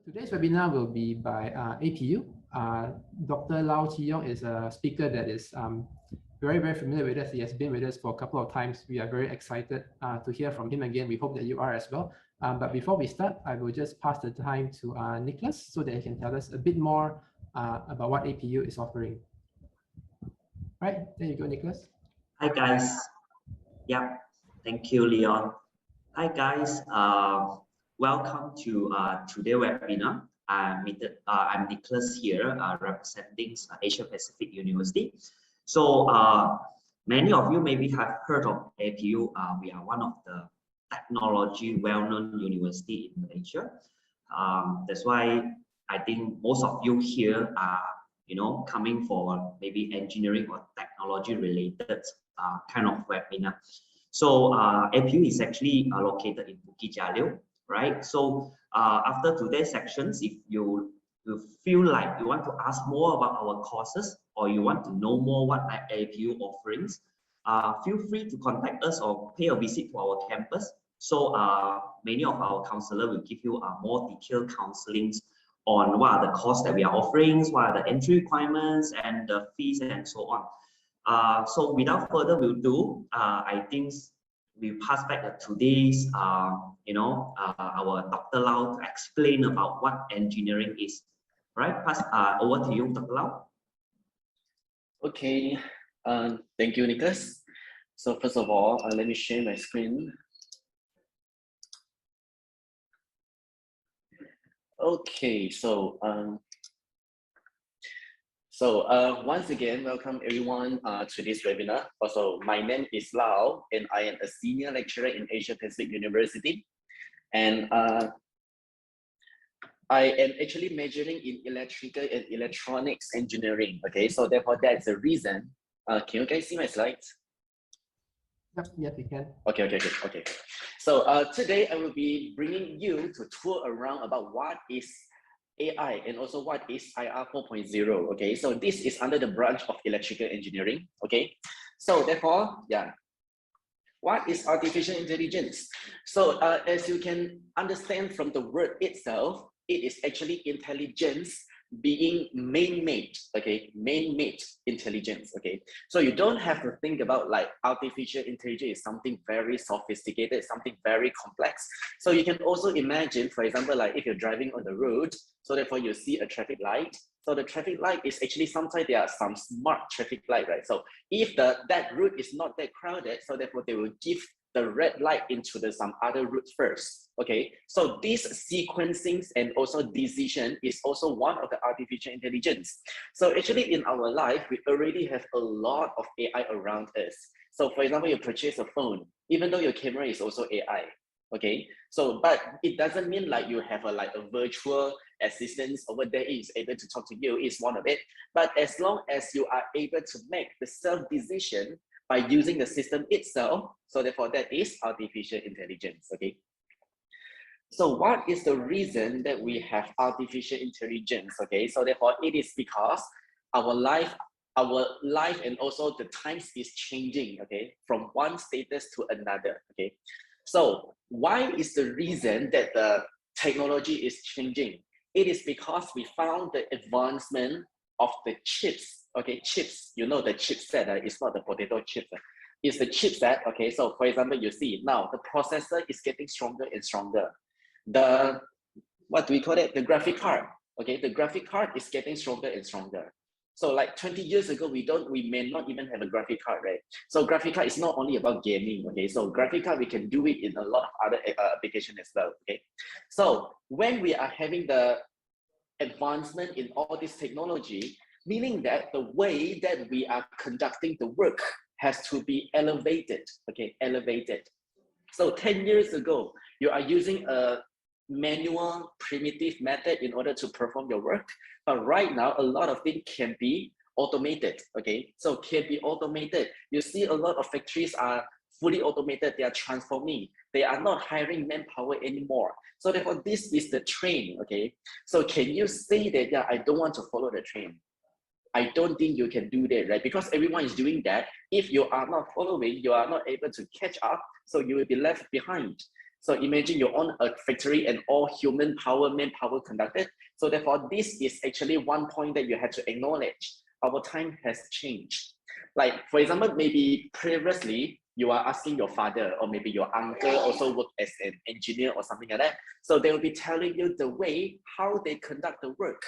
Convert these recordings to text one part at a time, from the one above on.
Today's webinar will be by APU. Dr. Lau Chi Yong is a speaker that is very familiar with us. He has been with us for a couple of times. We are very excited to hear from him again. We hope that you are as well. But before we start, I will just pass the time to Nicholas so that he can tell us a bit more about what APU is offering. Right, there you go, Nicholas. Hi guys. Yeah, thank you, Leon. Hi guys. Welcome to today's webinar. I'm Nicholas here, representing Asia Pacific University. So many of you maybe have heard of APU. We are one of the technology well-known university in Malaysia. That's why I think most of you here are, coming for maybe engineering or technology related kind of webinar. So APU is actually located in Bukit Jalil, right? So after today's sections, if you feel like you want to ask more about our courses or you want to know more what APU offerings, feel free to contact us or pay a visit to our campus. So many of our counselors will give you more detailed counselings on what are the courses that we are offering, what are the entry requirements and the fees and so on. So without further ado, I think we pass back to today's, our Dr. Lau to explain about what engineering is. Right, pass over to you, Dr. Lau. Okay, thank you, Nicholas. So first of all, let me share my screen. Okay, so once again, welcome everyone to this webinar. Also, my name is Lau, and I am a senior lecturer in Asia Pacific University. And I am actually majoring in electrical and electronics engineering. Okay, so therefore that's the reason. Can you guys see my slides? Yes, we can. Okay. So today I will be bringing you to tour around about what is AI and also what is IR 4.0. Okay, so this is under the branch of electrical engineering. Okay, so therefore, yeah, what is artificial intelligence? So as you can understand from the word itself, it is actually intelligence being man-made, okay, man-made intelligence, okay. So you don't have to think about like artificial intelligence is something very sophisticated, something very complex. So you can also imagine, for example, like if you're driving on the road, so therefore you see a traffic light. So the traffic light is actually sometimes there are some smart traffic light, right? So if that route is not that crowded, so therefore they will give the red light into some other route first. Okay, so this sequencing and also decision is also one of the artificial intelligence. So actually in our life, we already have a lot of AI around us. So for example, you purchase a phone, even though your camera is also AI. Okay, so but it doesn't mean like you have a virtual assistant over there is able to talk to you is one of it. But as long as you are able to make the self-decision by using the system itself, so therefore that is artificial intelligence. Okay. So what is the reason that we have artificial intelligence? Okay, so therefore it is because our life and also the times is changing, okay, from one status to another. Okay, so why is the reason that the technology is changing? It is because we found the advancement of the chips. Okay, chips, you know the chipset, it's not the potato chips, it's the chipset. Okay, so for example, you see now the processor is getting stronger and stronger. The, what do we call it? The graphic card. Okay, the graphic card is getting stronger and stronger. So like 20 years ago, we may not even have a graphic card, right? So graphic card is not only about gaming. Okay, so graphic card, we can do it in a lot of other applications as well. Okay, so when we are having the advancement in all this technology, meaning that the way that we are conducting the work has to be elevated, okay, elevated. So 10 years ago, you are using a manual primitive method in order to perform your work. But right now, a lot of things can be automated, okay? So can be automated. You see a lot of factories are fully automated, they are transforming. They are not hiring manpower anymore. So therefore, this is the trend, okay? So can you say that, yeah, I don't want to follow the trend? I don't think you can do that, right? Because everyone is doing that. If you are not following, you are not able to catch up, so you will be left behind. So imagine you own a factory and all human power, manpower conducted. So therefore, this is actually one point that you have to acknowledge. Our time has changed. Like, for example, maybe previously you are asking your father or maybe your uncle also work as an engineer or something like that. So they will be telling you the way how they conduct the work.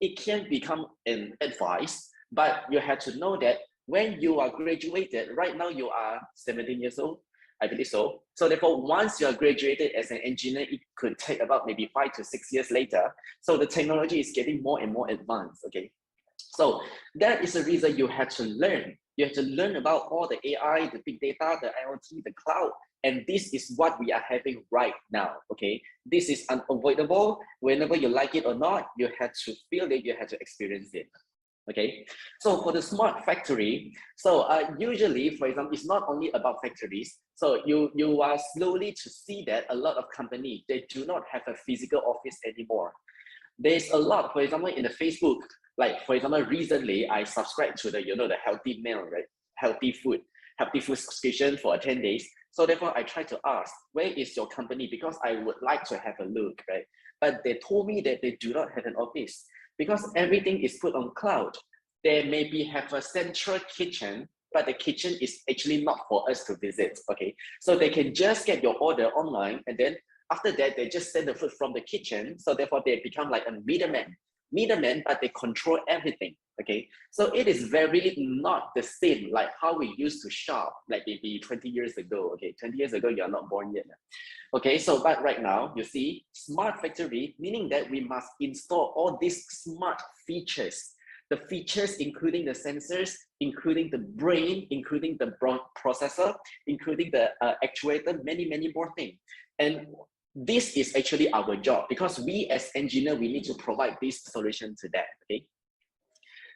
It can become an advice, but you have to know that when you are graduated, right now you are 17 years old, I believe so. So therefore, once you are graduated as an engineer, it could take about maybe 5 to 6 years later. So the technology is getting more and more advanced, okay? So that is the reason you have to learn. You have to learn about all the AI, the big data, the IoT, the cloud, and this is what we are having right now, okay? This is unavoidable. Whenever you like it or not, you have to feel it, you have to experience it. Okay, so for the smart factory, so usually, for example, it's not only about factories. So you are slowly to see that a lot of companies, they do not have a physical office anymore. There's a lot, for example, in the Facebook, like for example, recently I subscribed to the, the healthy meal, right? Healthy food subscription for 10 days. So therefore I try to ask, where is your company? Because I would like to have a look, right? But they told me that they do not have an office. Because everything is put on cloud. They maybe have a central kitchen, but the kitchen is actually not for us to visit, okay? So they can just get your order online, and then after that, they just send the food from the kitchen. So therefore, they become like a middleman, but they control everything, okay? So it is very not the same like how we used to shop, like maybe 20 years ago, okay? 20 years ago, you are not born yet. Okay, so but right now, you see, smart factory, meaning that we must install all these smart features. The features including the sensors, including the brain, including the processor, including the actuator, many more things. And this is actually our job because we as engineers, we need to provide this solution to that, okay?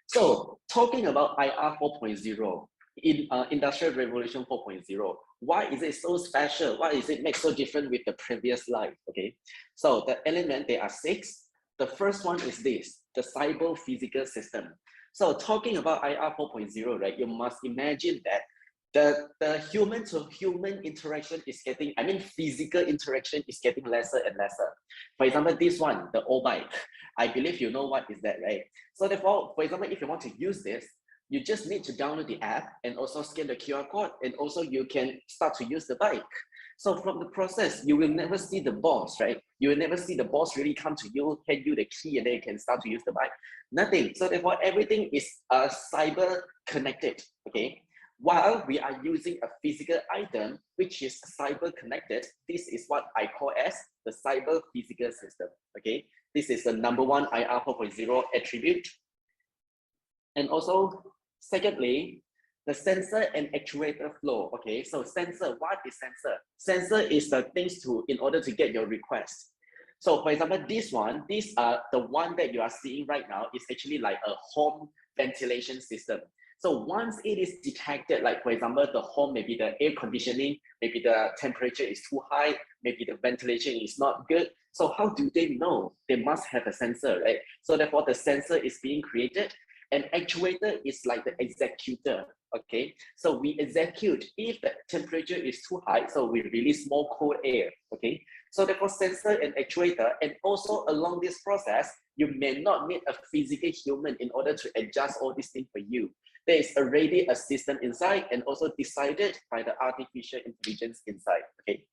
So talking about IR 4.0, in Industrial Revolution 4.0, why is it so special? Why is it make so different with the previous life? Okay, so the element, there are 6. The first one is this, the cyber physical system. So talking about IR 4.0, right, you must imagine that the human to human interaction is getting, I mean, physical interaction is getting lesser and lesser. For example, this one, the O-bike, I believe you know what is that, right? So therefore, for example, if you want to use this, you just need to download the app and also scan the QR code, and also you can start to use the bike. So from the process, you will never see the boss, right? You will never see the boss really come to you, hand you the key, and then you can start to use the bike. Nothing. So therefore, everything is cyber connected, okay? While we are using a physical item, which is cyber connected, this is what I call as the cyber physical system, okay? This is the number 1 IR 4.0 attribute. And also, secondly, the sensor and actuator flow. Okay, so sensor, what is sensor? Sensor is the things in order to get your request. So for example, these are the one that you are seeing right now is actually like a home ventilation system. So once it is detected, like for example, the home, maybe the air conditioning, maybe the temperature is too high, maybe the ventilation is not good. So how do they know? They must have a sensor, right? So therefore the sensor is being created. An actuator is like the executor, okay? So we execute if the temperature is too high, so we release more cold air, okay? So therefore sensor and actuator, and also along this process, you may not need a physical human in order to adjust all these things for you. There is already a system inside and also decided by the artificial intelligence inside, okay?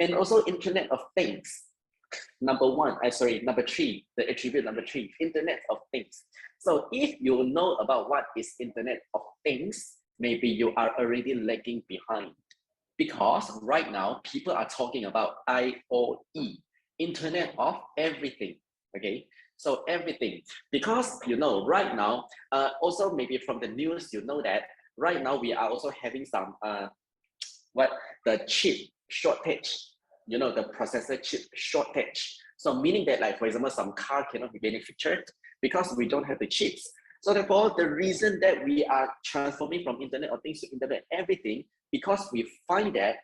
And also Internet of Things. Number 3, the attribute number 3, Internet of Things. So if you know about what is Internet of Things, maybe you are already lagging behind. Because right now, people are talking about IoE, Internet of Everything, okay? So everything, because right now, also maybe from the news, you know that right now we are also having some, the chip shortage, the processor chip shortage. So meaning that, like, for example, some car cannot be manufactured because we don't have the chips. So therefore, the reason that we are transforming from Internet of Things to Internet of Everything, because we find that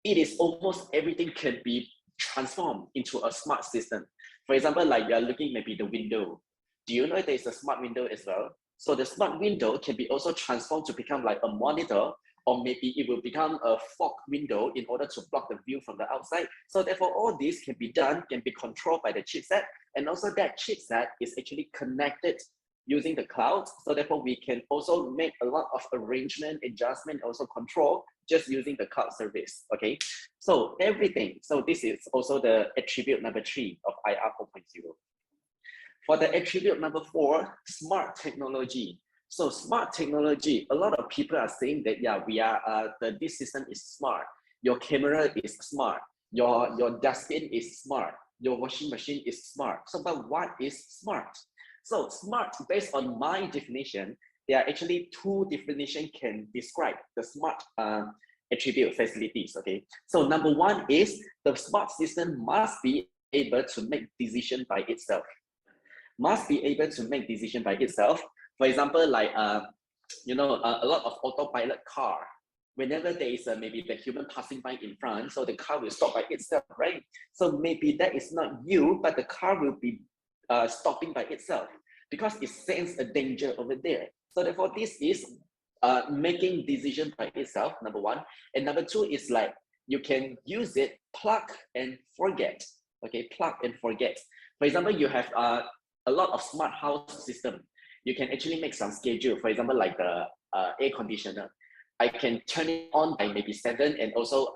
it is almost everything can be transformed into a smart system. For example, like you are looking maybe the window. Do you know there is a smart window as well? So the smart window can be also transformed to become like a monitor, or maybe it will become a fog window in order to block the view from the outside. So therefore, all this can be done, can be controlled by the chipset. And also that chipset is actually connected using the cloud. So therefore, we can also make a lot of arrangement, adjustment, also control just using the cloud service, okay? So everything, so this is also the attribute number 3 of IR 4.0. For the attribute number 4, smart technology. So smart technology, a lot of people are saying that, yeah, this system is smart. Your camera is smart. Your dustbin is smart. Your washing machine is smart. So, but what is smart? So smart, based on my definition, there are actually 2 definitions can describe the smart attribute facilities, okay? So number 1 is the smart system must be able to make decision by itself. Must be able to make decision by itself. For example, like, a lot of autopilot car, whenever there is maybe the human passing by in front, so the car will stop by itself, right? So maybe that is not you, but the car will be stopping by itself because it senses a danger over there. So therefore, this is making decision by itself, number 1. And number 2 is like, you can use it, plug and forget, okay? Plug and forget. For example, you have a lot of smart house system. You can actually make some schedule. For example, like the air conditioner. I can turn it on by maybe 7 and also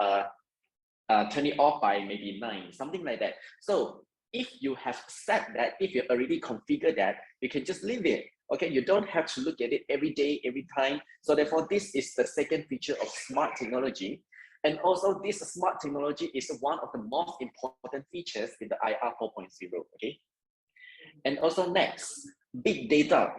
turn it off by maybe 9, something like that. So if you have set that, if you already configured that, you can just leave it. Okay, you don't have to look at it every day, every time. So therefore, this is the second feature of smart technology. And also this smart technology is one of the most important features in the IR 4.0, okay? And also next, big data.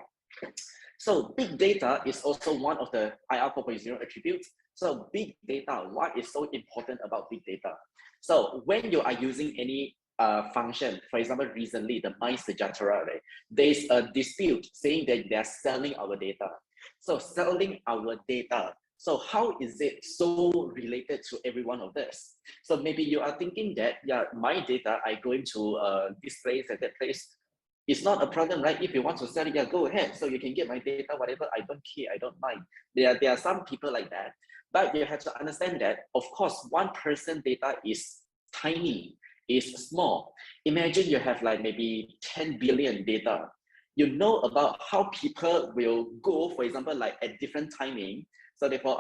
So big data is also one of the IR 4.0 attributes. So big data, what is so important about big data? So when you are using any function, for example, recently the MySejahtera, right? There's a dispute saying that they are selling our data. So selling our data. So how is it so related to every one of this? So maybe you are thinking that, yeah, my data, I go into this place and that place. It's not a problem, right? If you want to sell it, yeah, go ahead. So you can get my data, whatever. I don't care. I don't mind. There are some people like that. But you have to understand that, of course, one person data is tiny, is small. Imagine you have like maybe 10 billion data. You know about how people will go, for example, like at different timing. So therefore,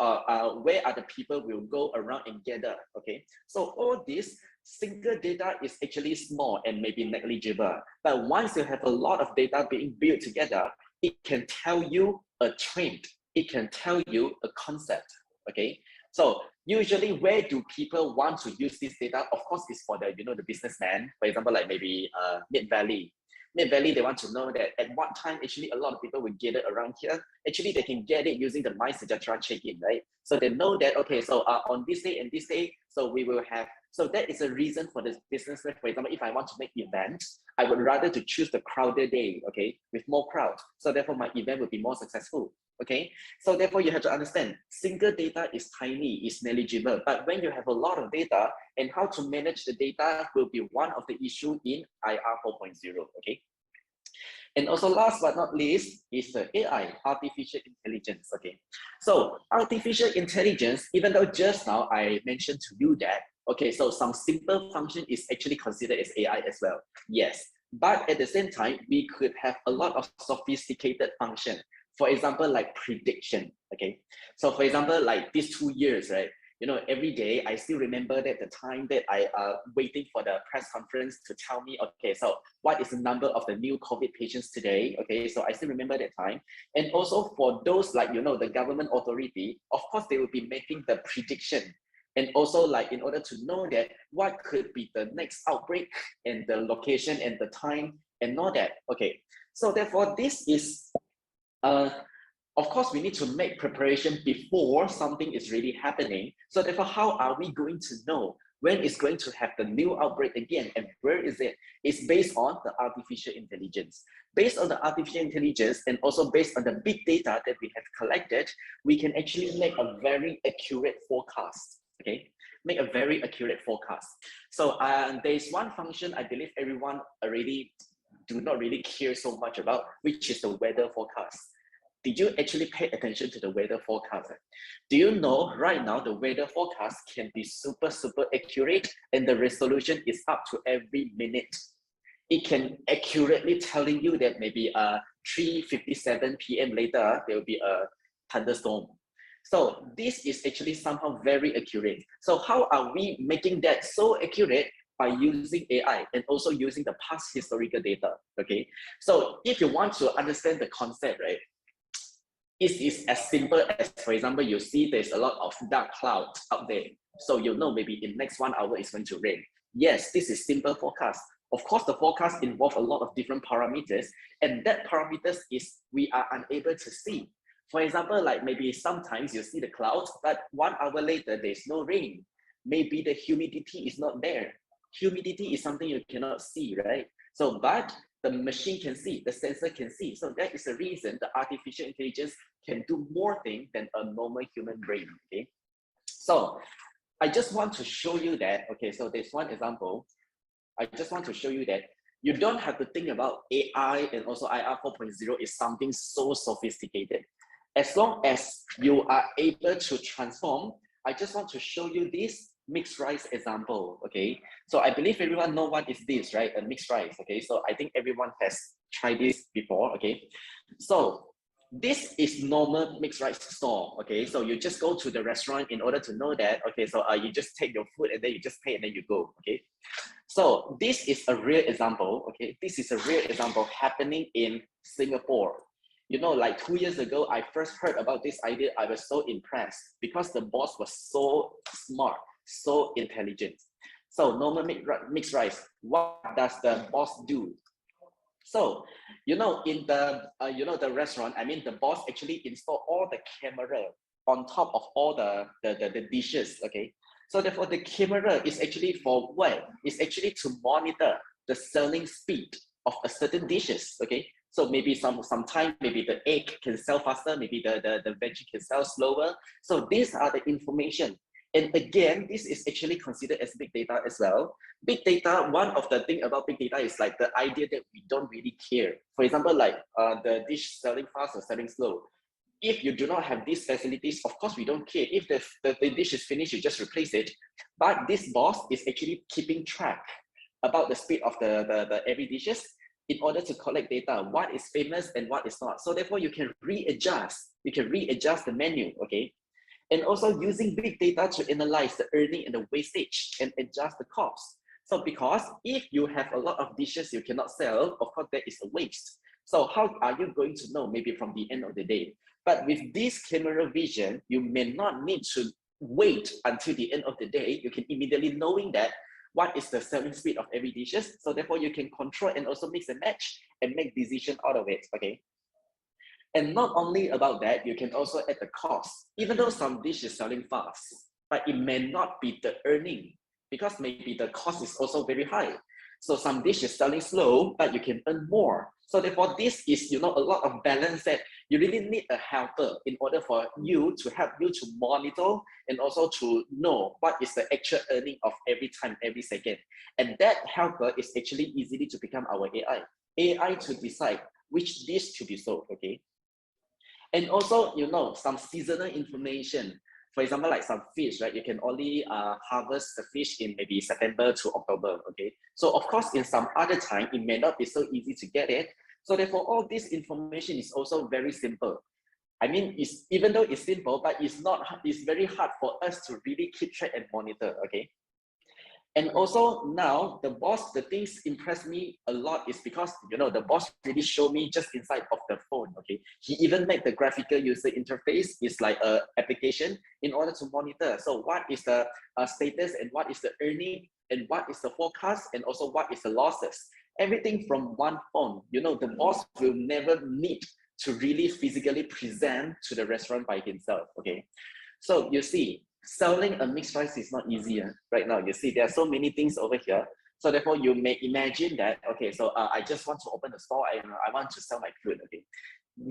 where are the people will go around and gather, okay? So all this single data is actually small and maybe negligible. But once you have a lot of data being built together, it can tell you a trend. It can tell you a concept, okay? So usually where do people want to use this data? Of course, it's for the, the businessman, for example, like maybe Mid-Valley. Mid-Valley, they want to know that at what time actually a lot of people will gather around here. Actually, they can get it using the MySejahtera check-in, right? So they know that, okay, so on this day and this day, so we will have, so that is a reason for the businessman. For example, if I want to make events, I would rather to choose the crowded day, okay, with more crowd. So therefore, my event will be more successful, okay? So therefore, you have to understand, single data is tiny, is negligible. But when you have a lot of data, and how to manage the data will be one of the issue in IR 4.0, okay? And also last but not least is the AI, artificial intelligence, okay? So artificial intelligence, even though just now I mentioned to you that, okay, so some simple function is actually considered as AI as well, yes. But at the same time, we could have a lot of sophisticated function. For example, like prediction, okay? So for example, like these 2 years, right? Every day, I still remember that the time that I waiting for the press conference to tell me, okay, so what is the number of the new COVID patients today? Okay, so I still remember that time. And also for those like, the government authority, of course, they will be making the prediction. And also like, in order to know that what could be the next outbreak and the location and the time and all that. Okay, so therefore this is, of course, we need to make preparation before something is really happening. So therefore, how are we going to know when it's going to have the new outbreak again and where is it? It's based on the artificial intelligence. Based on the artificial intelligence and also based on the big data that we have collected, we can actually make a very accurate forecast, okay? Make a very accurate forecast. So there's one function I believe everyone already do not really care so much about, which is the weather forecast. did you actually pay attention to the weather forecast? Do you know right now the weather forecast can be super accurate, and the resolution is up to every minute. It can accurately telling you that maybe 3:57 p.m. later there will be a thunderstorm. So this is actually somehow very accurate. So how are we making that so accurate? By using AI and also using the past historical data. Okay, so if you want to understand the concept, right, it is as simple as, for example, you see there's a lot of dark clouds out there, so you know maybe in next 1 hour it's going to rain. Yes, this is simple forecast. Of course, the forecast involves a lot of different parameters, and that parameters is we are unable to see. For example, like maybe sometimes you see the clouds, but 1 hour later there's no rain. Maybe the humidity is not there. Humidity is something you cannot see, right? So, but the machine can see, the sensor can see. So that is the reason the artificial intelligence can do more things than a normal human brain, okay? So I just want to show you that, okay, so there's one example. I just want to show you that you don't have to think about AI and also IR 4.0 is something so sophisticated. As long as you are able to transform, I just want to show you this mixed rice example, okay? So I believe everyone know what is this, right? A mixed rice, okay? So I think everyone has tried this before, okay? So this is normal mixed rice store, okay? So you just go to the restaurant in order to know that, okay, so you just take your food and then you just pay and then you go, okay? So this is a real example, okay? This is a real example happening in Singapore. You know, like 2 years ago, I first heard about this idea. I was so impressed because the boss was so smart, so intelligent. So normal mixed rice, what does the boss do? So, you know, in the, the restaurant, I mean, the boss actually installed all the camera on top of all the dishes, okay? So therefore, the camera is actually for what? It's actually to monitor the selling speed of a certain dishes, okay? So maybe sometime maybe the egg can sell faster, maybe the veggie can sell slower. So these are the information. And again, this is actually considered as big data as well. Big data, one of the thing about big data is like the idea that we don't really care. For example, like the dish selling fast or selling slow. If you do not have these facilities, of course, we don't care. If the dish is finished, you just replace it. But this boss is actually keeping track about the speed of the every dishes in order to collect data, what is famous and what is not. So therefore, you can readjust the menu, okay? And also using big data to analyze the earning and the wastage and adjust the cost. So because if you have a lot of dishes you cannot sell, of course, that is a waste. So how are you going to know maybe from the end of the day? But with this camera vision, you may not need to wait until the end of the day. You can immediately knowing that what is the selling speed of every dishes. So therefore you can control and also mix and match and make decision out of it, okay? And not only about that, you can also add the cost. Even though some dish is selling fast, but it may not be the earning because maybe the cost is also very high. So some dish is selling slow, but you can earn more. So therefore, this is, a lot of balance that you really need a helper in order for you to help you to monitor and also to know what is the actual earning of every time, every second. And that helper is actually easily to become our AI. AI to decide which dish to be sold, okay? And also, some seasonal information. For example, like some fish, right? You can only harvest the fish in maybe September to October, okay? So of course, in some other time, it may not be so easy to get it. So therefore, all this information is also very simple. I mean, even though it's simple, but it's very hard for us to really keep track and monitor, okay? And also now the things impress me a lot is because, the boss really showed me just inside of the phone, okay? He even made the graphical user interface is like a application in order to monitor. So what is the status and what is the earning and what is the forecast and also what is the losses? Everything from one phone. The boss will never need to really physically present to the restaurant by himself, okay? So you see, selling a mixed rice is not easier right now. You see, there are so many things over here. So therefore, you may imagine that, okay, so I just want to open a store and I want to sell my food, okay?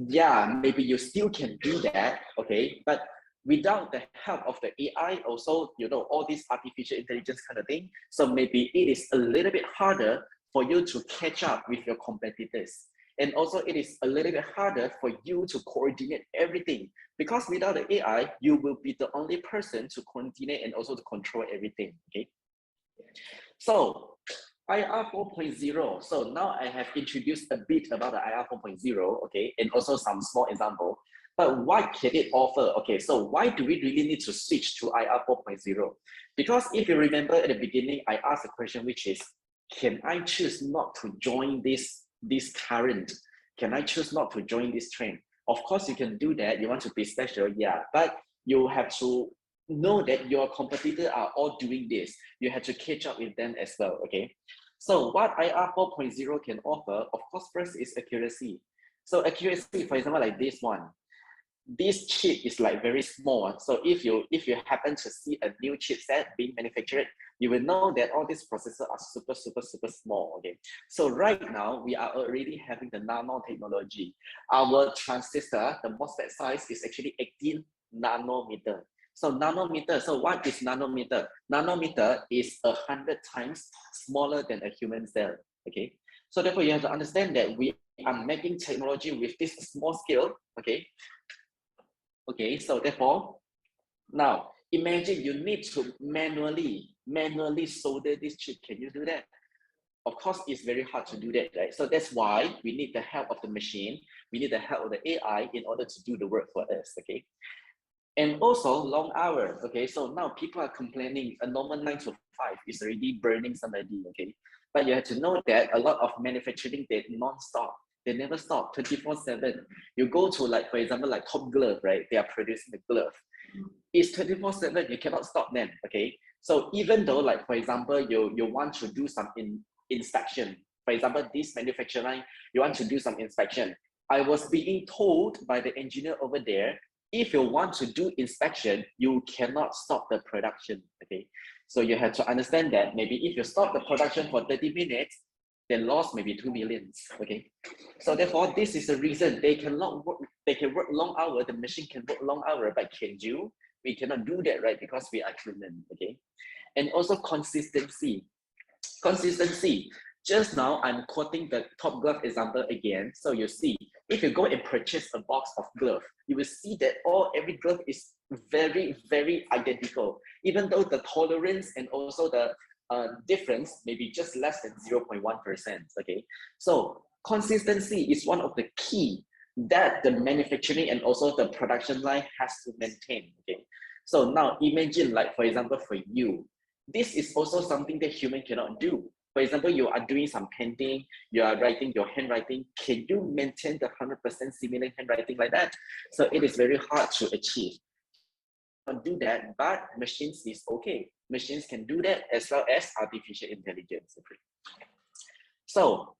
Yeah, maybe you still can do that, okay? But without the help of the AI, also, all this artificial intelligence kind of thing, so maybe it is a little bit harder for you to catch up with your competitors. And also it is a little bit harder for you to coordinate everything, because without the AI, you will be the only person to coordinate and also to control everything, okay? So IR 4.0. So now I have introduced a bit about the IR 4.0, okay, and also some small example. But what can it offer? Okay, so why do we really need to switch to IR 4.0? Because if you remember at the beginning, I asked a question which is, can I choose not to join this current? Can I choose not to join this trend? Of course, you can do that. You want to be special, yeah, but you have to know that your competitors are all doing this. You have to catch up with them as well, okay? So what IR 4.0 can offer, of course, first is accuracy. So accuracy, for example, like this one, this chip is like very small. So if you happen to see a new chipset being manufactured, you will know that all these processors are super small, okay? So right now, we are already having the nanotechnology. Our transistor, the MOSFET size is actually 18 nanometer. So nanometer, so what is nanometer? Nanometer is 100 times smaller than a human cell, okay? So therefore, you have to understand that we are making technology with this small scale, okay? Okay, so therefore, now imagine you need to manually solder this chip. Can you do that? Of course, it's very hard to do that, right? So that's why we need the help of the machine. We need the help of the AI in order to do the work for us, okay? And also long hour, okay? So now people are complaining a normal 9 to 5 is already burning somebody, okay? But you have to know that a lot of manufacturing, they non-stop. They never stop, 24/7. You go to, like, for example, like Top Glove, right? They are producing the glove. It's 24/7, you cannot stop them, okay? So even though, like, for example, you want to do some inspection, for example, this manufacturing line, you want to do some inspection. I was being told by the engineer over there, if you want to do inspection, you cannot stop the production, okay? So you have to understand that maybe if you stop the production for 30 minutes, then loss maybe 2 million, okay? So therefore, this is the reason they can work long hour, the machine can work long hour, but can you? We cannot do that, right? Because we are human, okay? And also consistency. Consistency. Just now, I'm quoting the Top Glove example again. So you see, if you go and purchase a box of glove, you will see that every glove is very identical, even though the tolerance and also the difference may be just less than 0.1%, okay? So consistency is one of the key that the manufacturing and also the production line has to maintain, okay? So now imagine, like, for example, for you, this is also something that human cannot do. For example, you are doing some painting, you are writing your handwriting. Can you maintain the 100% similar handwriting like that? So it is very hard to achieve. Do that, but machines is okay. Machines can do that as well as artificial intelligence. So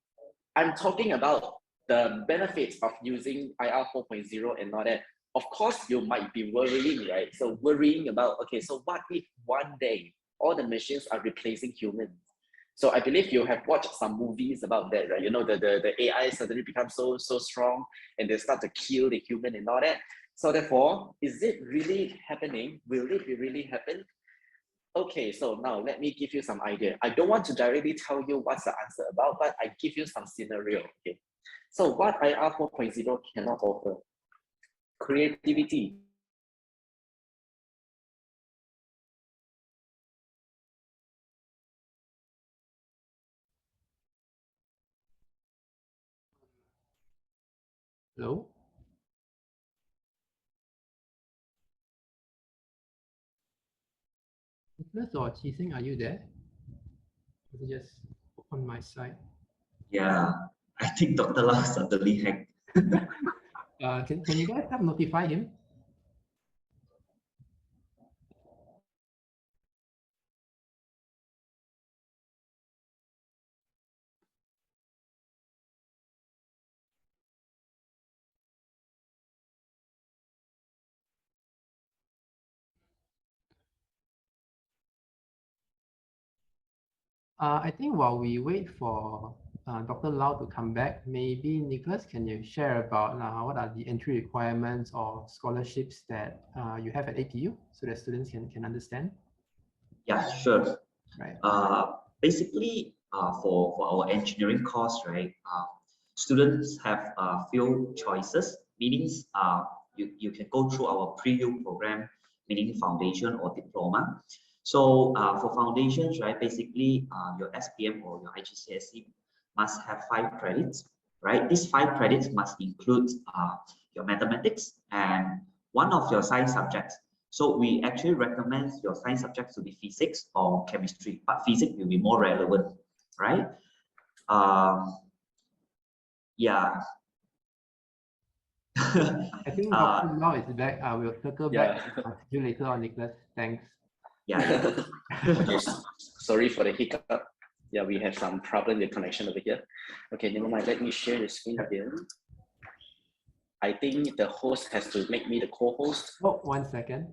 I'm talking about the benefits of using IR 4.0 and all that. Of course, you might be worrying, right? So worrying about, okay, so what if one day all the machines are replacing humans? So I believe you have watched some movies about that, right? You know, the AI suddenly becomes so strong and they start to kill the human and all that. So therefore, is it really happening? Will it really happen? Okay, so now let me give you some idea. I don't want to directly tell you what's the answer about, but I give you some scenario, okay? So what IR 4.0 cannot offer? Creativity. Hello? Nicholas or Qixing, are you there? Is it just on my side? Yeah, I think Dr. Lau suddenly hacked. Can you guys help notify him? I think while we wait for Dr. Lau to come back, maybe Nicholas, can you share about what are the entry requirements or scholarships that you have at APU so that students can understand? Yeah, sure. Right. Basically, for our engineering course, right? students have a few choices, meaning you can go through our pre-U program, meaning foundation or diploma. So for foundations, right, basically your SPM or your IGCSE must have 5 credits, right? These 5 credits must include your mathematics and one of your science subjects. So we actually recommend your science subjects to be physics or chemistry, but physics will be more relevant, right? Yeah. I think Dr. Lau is back. We'll circle back to you later on, Nicholas. Thanks. Yeah. Okay, sorry for the hiccup. Yeah, we have some problem with connection over here. Okay, never mind. Let me share the screen again. I think the host has to make me the co-host. Oh, 1 second.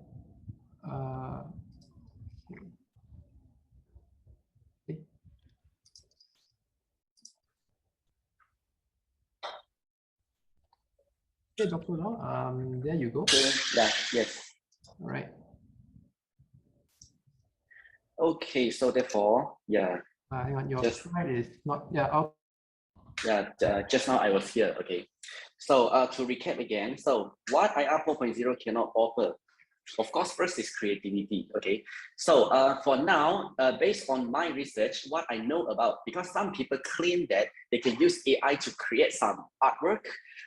Okay, Dr. Lau, there you go. Yeah, yes. All right. Okay, so therefore, yeah. Hang on, your slide is not, just now I was here, okay. So to recap again, so what IR 4.0 cannot offer, of course, first is creativity, okay? So for now, based on my research, what I know about, because some people claim that they can use AI to create some artwork,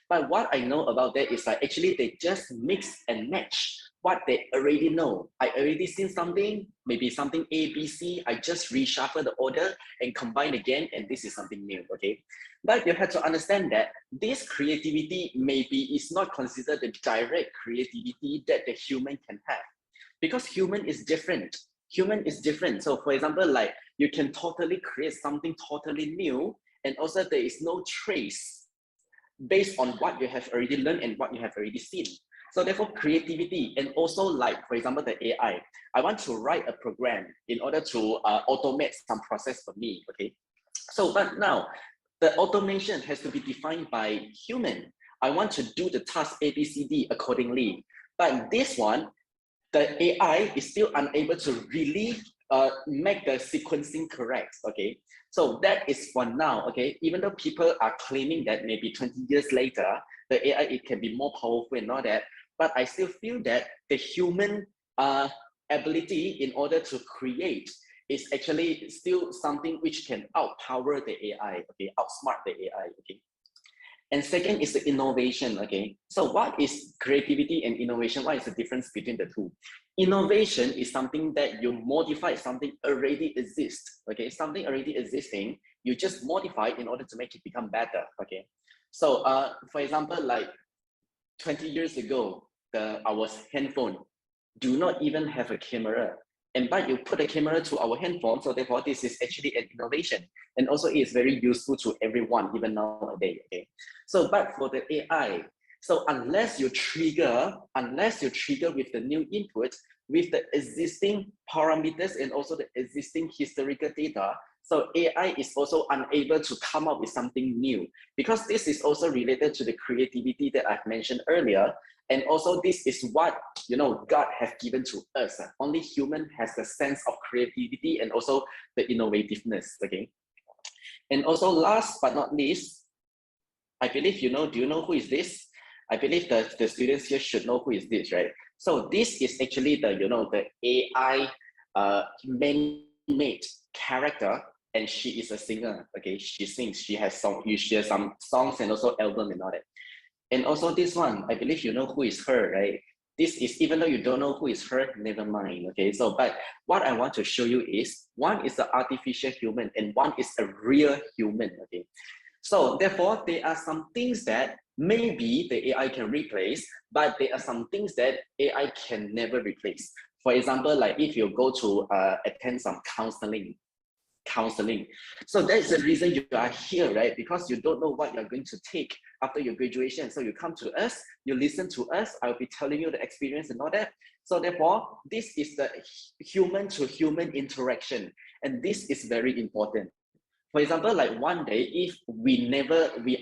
but what I know about that is that actually they just mix and match what they already know. I already seen something, maybe something A, B, C, I just reshuffle the order and combine again, and this is something new, okay? But you have to understand that this creativity maybe is not considered the direct creativity that the human can have, because human is different. Human is different. So for example, like you can totally create something totally new, and also there is no trace based on what you have already learned and what you have already seen. So therefore creativity, and also like, for example, the AI, I want to write a program in order to automate some process for me, okay? So, but now, the automation has to be defined by human. I want to do the task A, B, C, D accordingly. But this one, the AI is still unable to really make the sequencing correct, okay? So that is for now, okay? Even though people are claiming that maybe 20 years later, the AI, it can be more powerful and all that, but I still feel that the human ability in order to create is actually still something which can outpower the AI, okay, outsmart the AI, okay. And second is the innovation, okay. So what is creativity and innovation? What is the difference between the two? Innovation is something that you modify something already exists, okay. Something already existing, you just modify in order to make it become better, okay. So for example, like 20 years ago, our handphone do not even have a camera. And but you put a camera to our handphone, so therefore this is actually an innovation. And also it is very useful to everyone, even nowadays, okay? So, but for the AI, so unless you trigger with the new input, with the existing parameters and also the existing historical data, so AI is also unable to come up with something new, because this is also related to the creativity that I've mentioned earlier. And also this is what, you know, God has given to us. Only human has the sense of creativity and also the innovativeness, okay? And also last but not least, I believe you know, do you know who is this? I believe the students here should know who is this, right? So this is actually the, you know, the AI man-made character, and she is a singer, okay? She sings, she has some songs and also album and all that. And also this one, I believe you know who is her, right? This is, even though you don't know who is her, never mind, okay? So, but what I want to show you is, one is the artificial human and one is a real human, okay? So therefore, there are some things that maybe the AI can replace, but there are some things that AI can never replace. For example, like if you go to attend some counseling. So that's the reason you are here, right? Because you don't know what you're going to take after your graduation. So you come to us, you listen to us, I'll be telling you the experience and all that. So therefore, this is the human to human interaction. And this is very important. For example, like one day, if we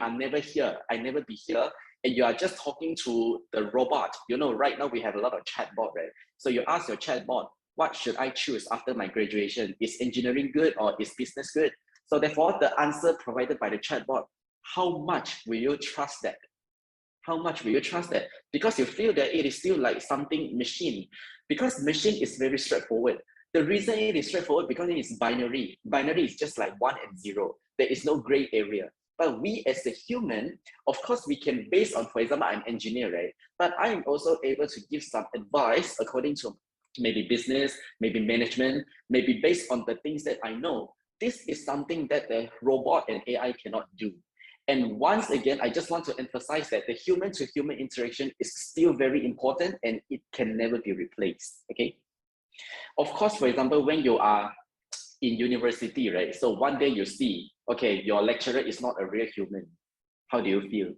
are never here, I never be here, and you are just talking to the robot, you know, right now we have a lot of chatbot, right? So you ask your chatbot, what should I choose after my graduation? Is engineering good or is business good? So therefore, the answer provided by the chatbot how much will you trust that? How much will you trust that? Because you feel that it is still like something machine, because machine is very straightforward. The reason it is straightforward because it is binary. Binary is just like 1 and 0. There is no gray area. But we as a human, of course, we can base on, for example, I'm an engineer, right? But I am also able to give some advice according to maybe business, maybe management, maybe based on the things that I know. This is something that the robot and AI cannot do. And once again, I just want to emphasize that the human-to-human interaction is still very important and it can never be replaced, okay? Of course, for example, when you are in university, right? So one day you see, okay, your lecturer is not a real human. How do you feel?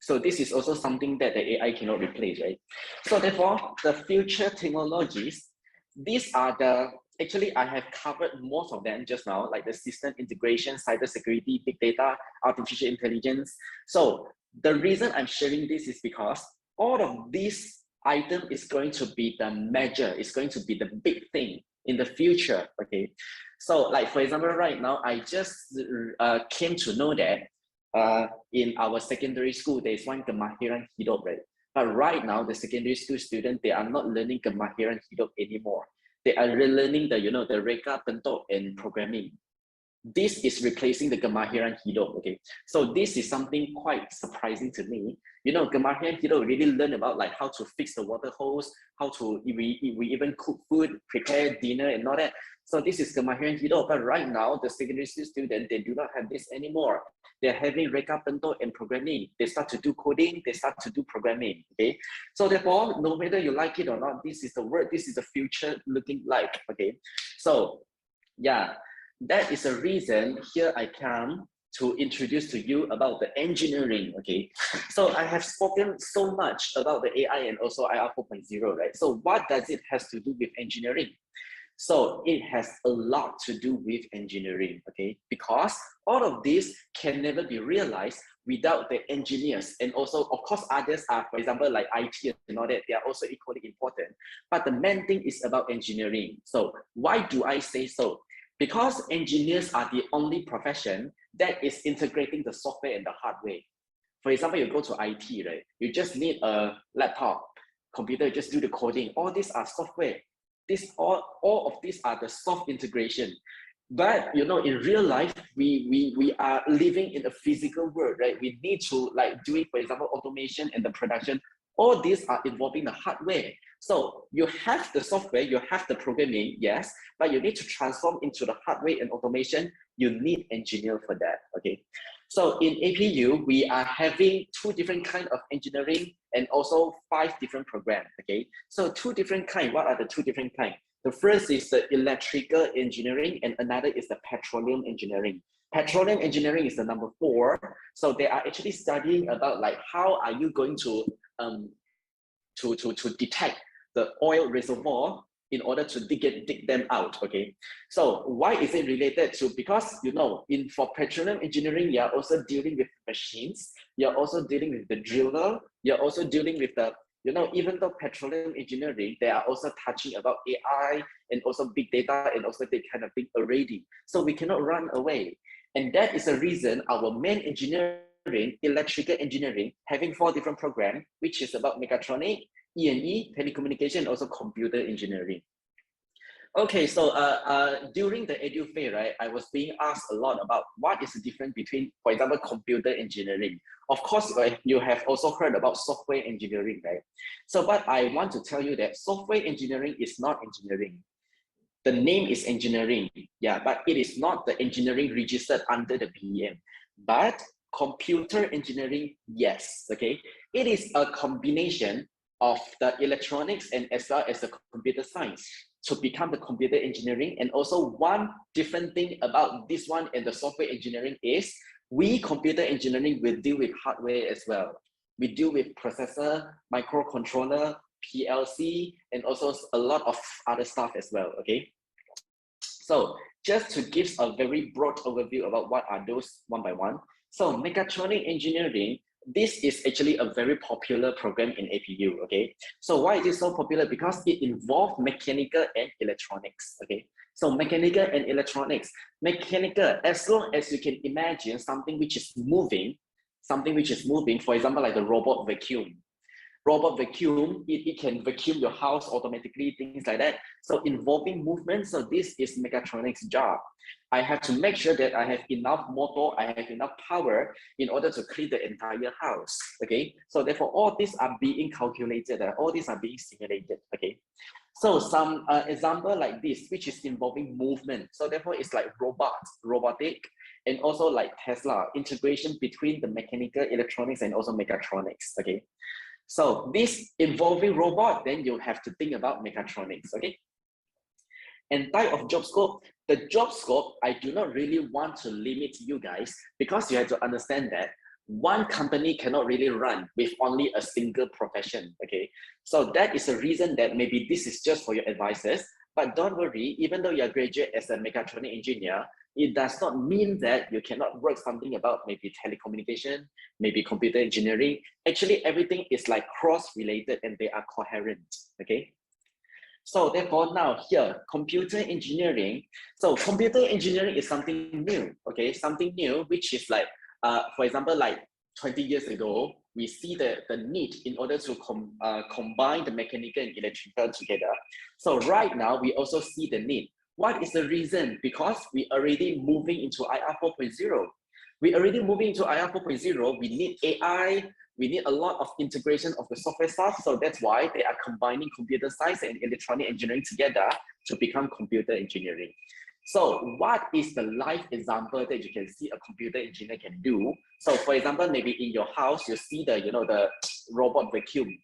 So this is also something that the AI cannot replace, right? So therefore, the future technologies, these are the, actually I have covered most of them just now, like the system integration, cybersecurity, big data, artificial intelligence. So the reason I'm sharing this is because all of these item is going to be the measure, it's going to be the big thing in the future, okay? So like, for example, right now, I just came to know that in our secondary school, there is one kemahiran hidup, right? But right now, the secondary school students, they are not learning kemahiran hidup anymore. They are relearning the, the reka, bentuk, and programming. This is replacing the kemahiran hidup, okay? So this is something quite surprising to me. Kemahiran hidup really learn about like how to fix the water hose, how to, we even cook food, prepare dinner and all that. So this is kemahiran hidup, but right now, the secondary school students, they do not have this anymore. They're having reka, bentuk, and programming. They start to do coding, they start to do programming, okay? So therefore, no matter you like it or not, this is the word, this is the future looking like, okay? So, yeah. That is a reason here I come to introduce to you about the engineering, okay? So I have spoken so much about the AI and also IR 4.0, right? So what does it has to do with engineering? So it has a lot to do with engineering, okay? Because all of this can never be realized without the engineers. And also, of course, others are, for example, like IT and all that, they are also equally important. But the main thing is about engineering. So why do I say so? Because engineers are the only profession that is integrating the software and the hardware. For example, you go to IT, right? You just need a laptop, computer, just do the coding. All these are software. All of these are the soft integration. But in real life, we are living in a physical world, right? We need to like doing, for example, automation and the production. All these are involving the hardware. So you have the software, you have the programming, yes, but you need to transform into the hardware and automation. You need engineer for that, okay? So in APU, we are having 2 different kinds of engineering and also 5 different programs, okay? So 2 different kinds, what are the 2 different kinds? The first is the electrical engineering and another is the petroleum engineering. Petroleum engineering is the number 4. So they are actually studying about like how are you going to detect the oil reservoir in order to dig them out, okay? So why is it related to? Because for petroleum engineering, you're also dealing with machines, you're also dealing with the driller, you're also dealing with the, even though petroleum engineering, they are also touching about AI and also big data and also that kind of thing already. So we cannot run away. And that is the reason our main engineering, electrical engineering, having 4 different programs, which is about mechatronic, E&E, telecommunication, also computer engineering. Okay, so during the edu fair, right, I was being asked a lot about what is the difference between, for example, computer engineering. Of course, you have also heard about software engineering, right? So, but I want to tell you that software engineering is not engineering. The name is engineering, yeah, but it is not the engineering registered under the BEM. But computer engineering, yes, okay? It is a combination of the electronics and as well as the computer science to become the computer engineering. And also one different thing about this one and the software engineering is we computer engineering will deal with hardware as well. We deal with processor, microcontroller, PLC, and also a lot of other stuff as well, okay? So just to give a very broad overview about what are those one by one. So mechatronic engineering, this is actually a very popular program in APU, okay? So why is it so popular? Because it involves mechanical and electronics, okay? So mechanical and electronics. Mechanical, as long as you can imagine something which is moving, something which is moving, for example, like the robot vacuum. Robot vacuum, it can vacuum your house automatically, things like that. So involving movement, so this is mechatronics job. I have to make sure that I have enough motor, I have enough power in order to clean the entire house, okay? So therefore, all these are being calculated, all these are being simulated, okay? So some example like this, which is involving movement. So therefore, it's like robotic, and also like Tesla, integration between the mechanical, electronics, and also mechatronics, okay? So this involving robot, then you have to think about mechatronics, okay? And type of job scope, the job scope, I do not really want to limit you guys, because you have to understand that one company cannot really run with only a single profession, okay? So that is a reason that maybe this is just for your advisors, but don't worry, even though you're a graduate as a mechatronic engineer, it does not mean that you cannot work something about maybe telecommunication, maybe computer engineering. Actually, everything is like cross-related and they are coherent, okay? So therefore now here, computer engineering. So computer engineering is something new, okay? Something new, which is like, for example, like 20 years ago, we see the need in order to combine the mechanical and electrical together. So right now, we also see the need. What is the reason? Because we already moving into IR 4.0. We already moving into IR 4.0. We need AI. We need a lot of integration of the software stuff. So that's why they are combining computer science and electronic engineering together to become computer engineering. So what is the live example that you can see a computer engineer can do? So for example, maybe in your house, you see the, the robot vacuum.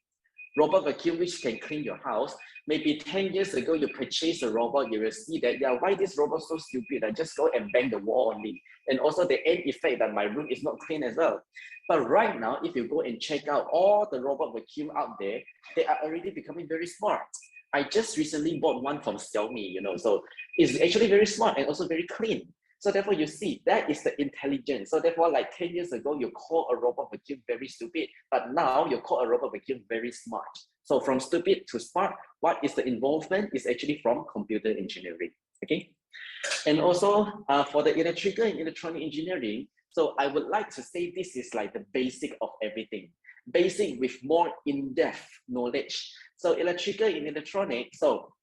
Robot vacuum which can clean your house. Maybe 10 years ago, you purchased a robot, you will see that, yeah, why this robot so stupid? I just go and bang the wall only. And also the end effect that my room is not clean as well. But right now, if you go and check out all the robot vacuum out there, they are already becoming very smart. I just recently bought one from Xiaomi, so it's actually very smart and also very clean. So therefore, you see, that is the intelligence. So therefore, like 10 years ago, you call a robot vacuum very stupid, but now you call a robot vacuum very smart. So from stupid to smart, what is the involvement is actually from computer engineering, okay? And also for the electrical and electronic engineering, so I would like to say this is like the basic of everything. Basic with more in-depth knowledge. So electrical and electronic, so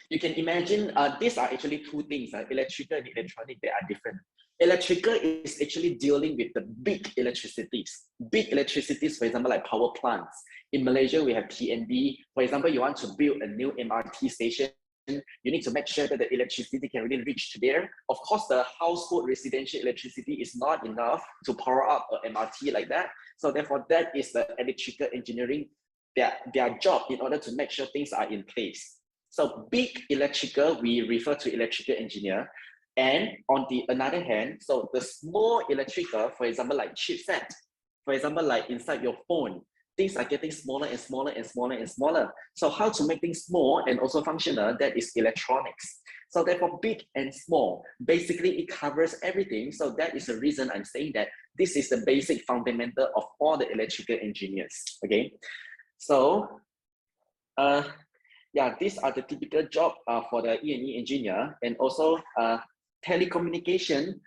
you can imagine these are actually two things, electrical and electronic, they are different. Electrical is actually dealing with the big electricities. Big electricities, for example, like power plants. In Malaysia, we have TNB. For example, you want to build a new MRT station, you need to make sure that the electricity can really reach to there. Of course, the household residential electricity is not enough to power up an MRT like that. So therefore, that is the electrical engineering, their job in order to make sure things are in place. So big electrical, we refer to electrical engineer. And on the another hand, so the small electrical, for example, like chipset, for example, like inside your phone, things are getting smaller and smaller and smaller and smaller. So how to make things small and also functional, that is electronics. So therefore, big and small, basically it covers everything. So that is the reason I'm saying that this is the basic fundamental of all the electrical engineers, okay? So, yeah, these are the typical job for the E&E engineer, and also telecommunication.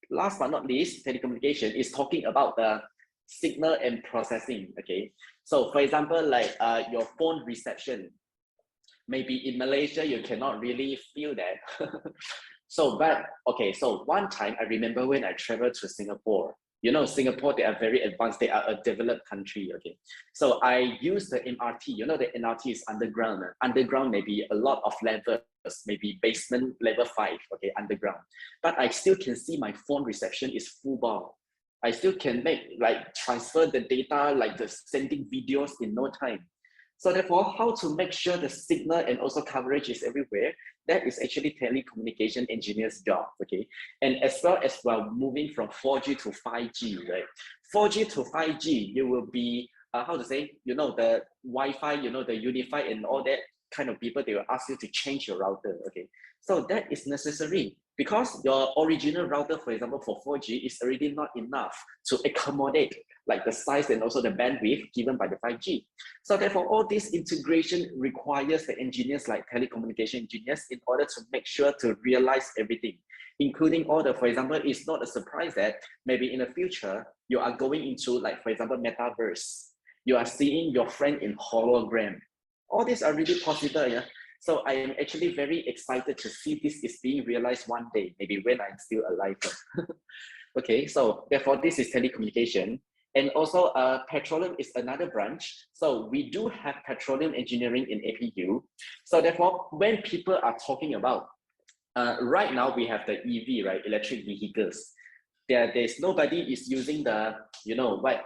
Last but not least, telecommunication is talking about the signal and processing, okay? So for example, like your phone reception, maybe in Malaysia, you cannot really feel that. So, but okay, so one time I remember when I traveled to Singapore, Singapore, they are very advanced. They are a developed country, okay? So I use the MRT, the MRT is underground. Underground may be a lot of levels, maybe basement level 5, okay, underground. But I still can see my phone reception is full bar. I still can transfer the data, like the sending videos in no time. So therefore, how to make sure the signal and also coverage is everywhere, that is actually telecommunication engineer's job, okay? And as well as we're moving from 4G to 5G, right? 4G to 5G, you will be, the Wi-Fi, the unified and all that kind of people, they will ask you to change your router, okay? So that is necessary. because your original router, for example, for 4G is already not enough to accommodate like the size and also the bandwidth given by the 5G. So therefore, all this integration requires the engineers like telecommunication engineers in order to make sure to realize everything, including all the, for example, it's not a surprise that maybe in the future, you are going into like, for example, metaverse. You are seeing your friend in hologram. All these are really possible, yeah? So I am actually very excited to see this is being realized one day, maybe when I'm still alive. Okay, so therefore this is telecommunication. And also petroleum is another branch. So we do have petroleum engineering in APU. So therefore, when people are talking about, right now we have the EV, right, electric vehicles. There's nobody is using the, you know, what,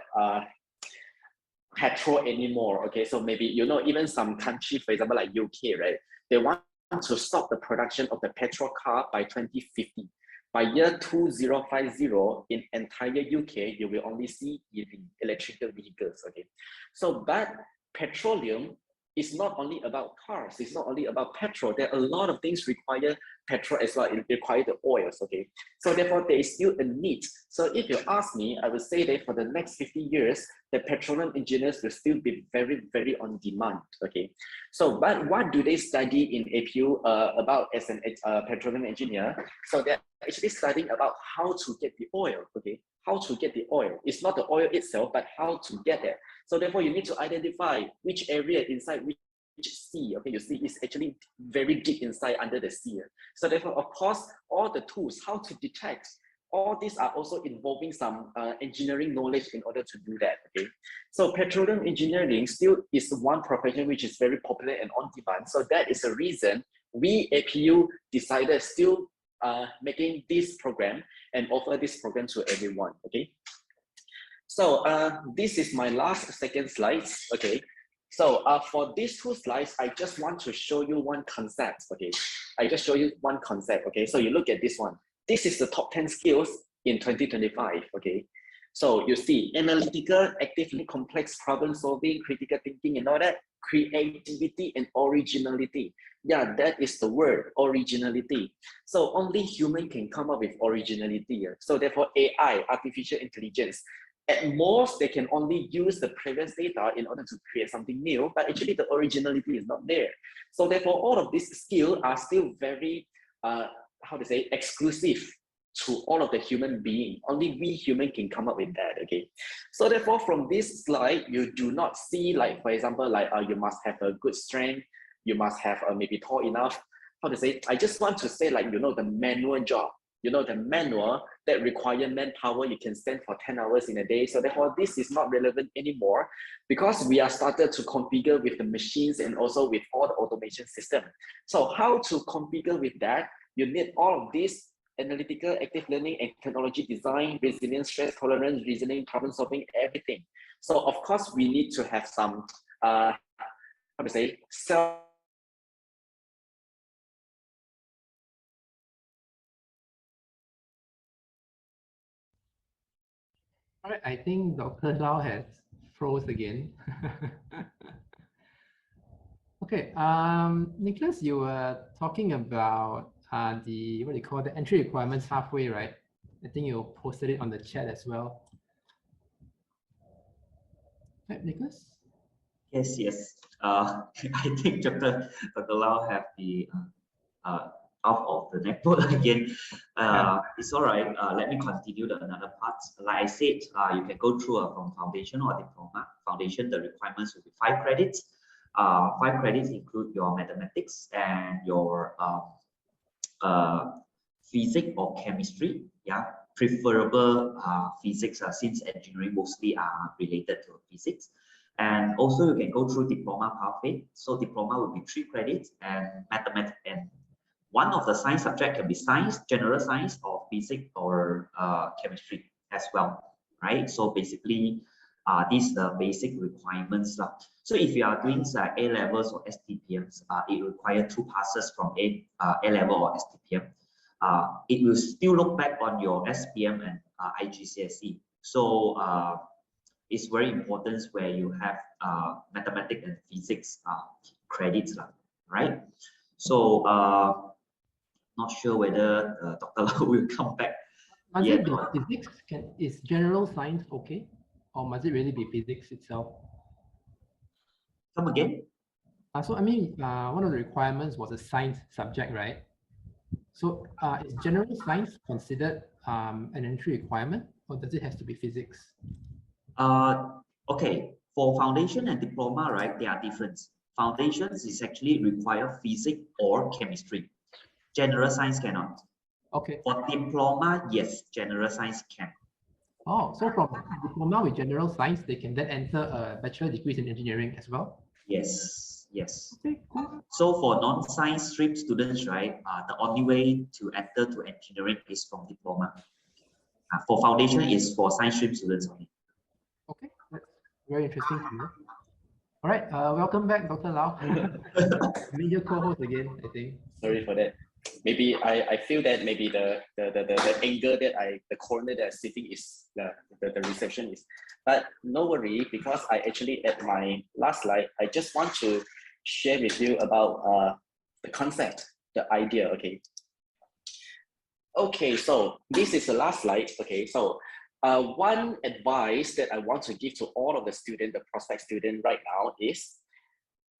petrol anymore. Okay, so maybe, you know, even some country, for example, like UK, right, they want to stop the production of the petrol car by 2050. By year 2050, in entire UK, you will only see EV, electrical vehicles. Okay, so but petroleum is not only about cars, it's not only about petrol. There are a lot of things require petrol as well. It requires the oils. Okay, so therefore there is still a need. So if you ask me, I would say that for the next 50 years, the petroleum engineers will still be very, very on demand. Okay, so but what do they study in APU about as an petroleum engineer? So they're actually studying about how to get the oil. Okay, how to get the oil. It's not the oil itself, but how to get it. So therefore, you need to identify which area inside which sea. Okay, you see, it's actually very deep inside under the sea. So therefore, of course, all the tools, how to detect, all these are also involving some engineering knowledge in order to do that. Okay, so petroleum engineering still is one profession which is very popular and on demand. So that is the reason we APU decided still making this program and offer this program to everyone. Okay. So this is my last second slides. Okay. So for these two slides, I just want to show you one concept. Okay. I just show you one concept. Okay. So you look at this one. This is the top 10 skills in 2025. Okay. So you see analytical, actively complex problem solving, critical thinking and all that, creativity and originality. Yeah, that is the word, originality. So only human can come up with originality. So therefore AI, artificial intelligence, at most, they can only use the previous data in order to create something new, but actually the originality is not there. So therefore, all of these skills are still very, how to say, exclusive to all of the human being. Only we human can come up with that, okay? So therefore, from this slide, you do not see, like, for example, like you must have a good strength, you must have maybe tall enough. How to say, I just want to say, like, you know, the manual job. You know, the manual that require manpower, you can spend for 10 hours in a day. So therefore, this is not relevant anymore because we are started to configure with the machines and also with all the automation system. So how to configure with that? You need all of this analytical, active learning, and technology design, resilience, stress tolerance, reasoning, problem solving, everything. So of course, we need to have some, how to say, self. All right, I think Dr. Lau has froze again. Okay, Nicholas, you were talking about the, what do you call, the entry requirements halfway, right? I think you posted it on the chat as well. Right, Nicholas? Yes, yes. I think Dr. Lau have the out of the network again. It's all right. Let me continue another part. Like I said, you can go through from foundation or diploma. Foundation, the requirements will be 5 credits. 5 credits include your mathematics and your physics or chemistry. Yeah, preferable physics since engineering mostly are related to physics. And also you can go through diploma pathway. So diploma will be 3 credits and mathematics, and one of the science subject can be science, general science, or physics or chemistry as well, right? So basically, these are the basic requirements. So if you are doing A levels or STPMs, it requires 2 passes from A level or STPM. It will still look back on your SPM and IGCSE. So it's very important where you have mathematics and physics credits, right? So Not sure whether Dr. Lau will come back. Must it be physics? Is general science okay? Or must it really be physics itself? Come again? So I mean, one of the requirements was a science subject, right? So is general science considered an entry requirement, or does it have to be physics? Okay, for foundation and diploma, right, they are different. Foundations is actually require physics or chemistry. General science cannot. Okay. For diploma, yes, general science can. Oh, so from diploma with general science, they can then enter a bachelor degrees in engineering as well? Yes, yes. Okay, cool. So for non-science stream students, right, the only way to enter to engineering is from diploma. For foundation is for science stream students only. Okay, that's very interesting to know. All right, welcome back, Dr. Lau. Major co-host again, I think. Sorry for that. Maybe I feel that maybe the angle that the corner that I'm sitting is the reception is, but no worry, because I actually at my last slide I just want to share with you about the concept, the idea. Okay, so this is the last slide. Okay, so one advice that I want to give to all of the students, the prospect student right now is,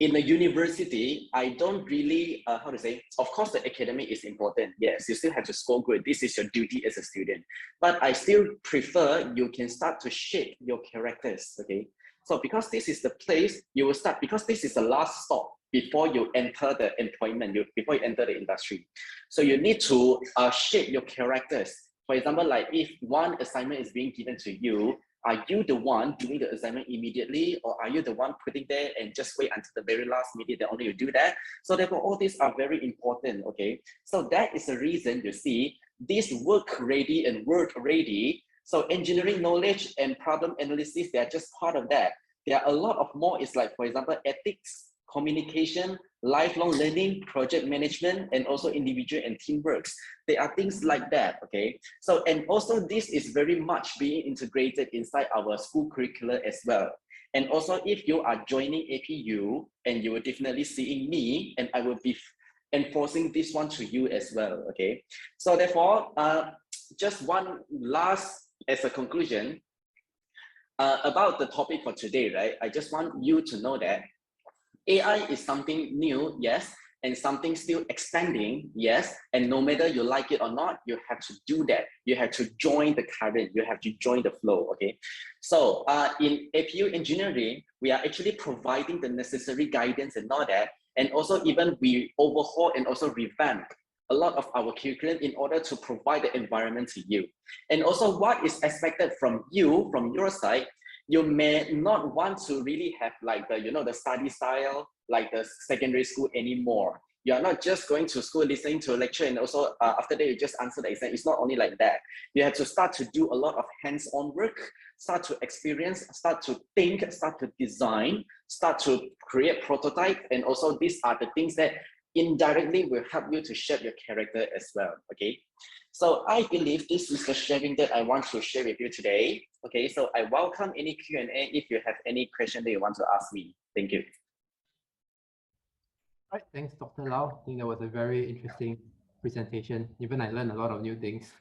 in the university, I don't really, how to say, of course the academic is important. Yes, you still have to score good. This is your duty as a student. But I still prefer you can start to shape your characters, okay? So because this is the place you will start, because this is the last stop before you enter the employment, before you enter the industry. So you need to shape your characters. For example, like if one assignment is being given to you, are you the one doing the assignment immediately, or are you the one putting there and just wait until the very last minute that only you do that? So therefore, all these are very important, okay? So that is the reason you see this work ready and work ready. So engineering knowledge and problem analysis, they are just part of that. There are a lot of more, it's like, for example, ethics, communication, lifelong learning, project management, and also individual and teamworks. There are things like that, okay? So, and also this is very much being integrated inside our school curricula as well. And also if you are joining APU, and you will definitely seeing me, and I will be enforcing this one to you as well, okay? So therefore, just one last, as a conclusion, about the topic for today, right? I just want you to know that AI is something new, yes, and something still expanding, yes, and no matter you like it or not, you have to do that. You have to join the current, you have to join the flow, okay? So in APU engineering, we are actually providing the necessary guidance and all that, and also even we overhaul and also revamp a lot of our curriculum in order to provide the environment to you. And also what is expected from you, from your side, you may not want to really have like the, you know, the study style, like the secondary school anymore. You are not just going to school, listening to a lecture, and also after that, you just answer the exam. It's not only like that. You have to start to do a lot of hands-on work, start to experience, start to think, start to design, start to create prototype. And also these are the things that indirectly will help you to shape your character as well, okay? So I believe this is the sharing that I want to share with you today. Okay, so I welcome any Q&A if you have any question that you want to ask me. Thank you. All right, thanks, Dr. Lau. I think that was a very interesting presentation. Even I learned a lot of new things.